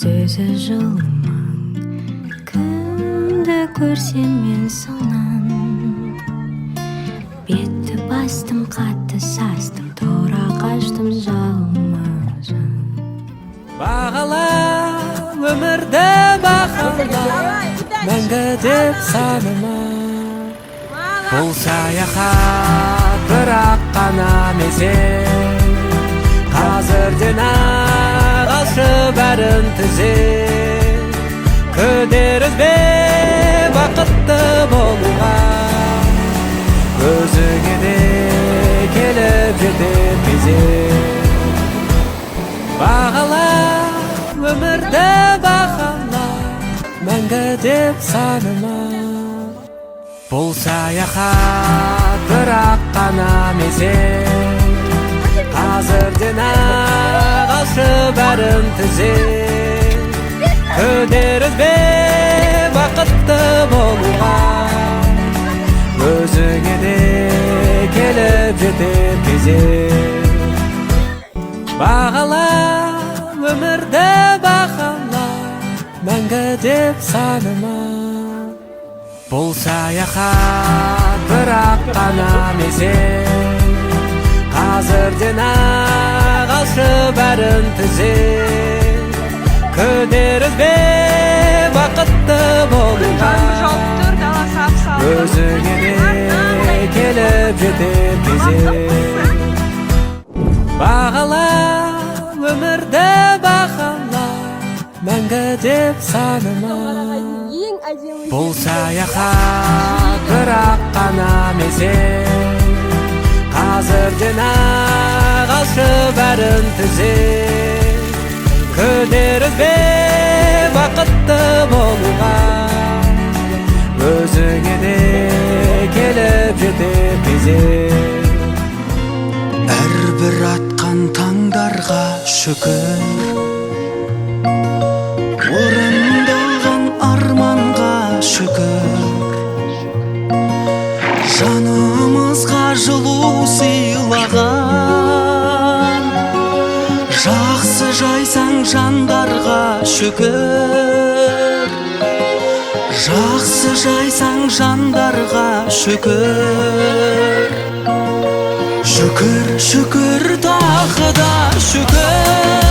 сөзі жылмаң, кімді көрсем мен сонан. Бетті бастым, қатты састым, тұра қаштым жалма-жан. Бағала өмірді бағала, мәңгі деп саныма. Бұл саяхат бірақ қана мезет, қазірден-ақ алшы бәрін түзет. Күдер үзбе бақытты болуға, өзіңе де келіп жетер кезек. Бағала өмірді бағала, мәңгі деп саныма. Бұл саяхат бірақ қана мезет, қазірден-ақ алшы бәрін түзет. Күдер үзбе бақытты болуға, өзіңе де келіп жетер кезек. Бағала өмірді бағала, мәңгі деп саныма. Бұл саяхат бірақ қана мезет, қазірден-ақ алшы бәрін түзет. Күдер үзбе бақытты болуға, өзіңе де келіп жетер кезек. Бағала өмірді бағала, мәңгі деп саныма. Бұл саяхат бірақ қана мезет, қазірден-ақ алшы бәрін түзет. Күдер үзбе бақытты болуға, өзіңе де келіп жетер кезек. Әрбір атқан таңдарға шүкір, орындалған арманға шүкір. Жанымызға жылу сыйлаған, жақсы жайсаң жандарға шүкір. Жақсы жайсаң жандарға шүкір. Шүкір, шүкір, тағы да шүкір.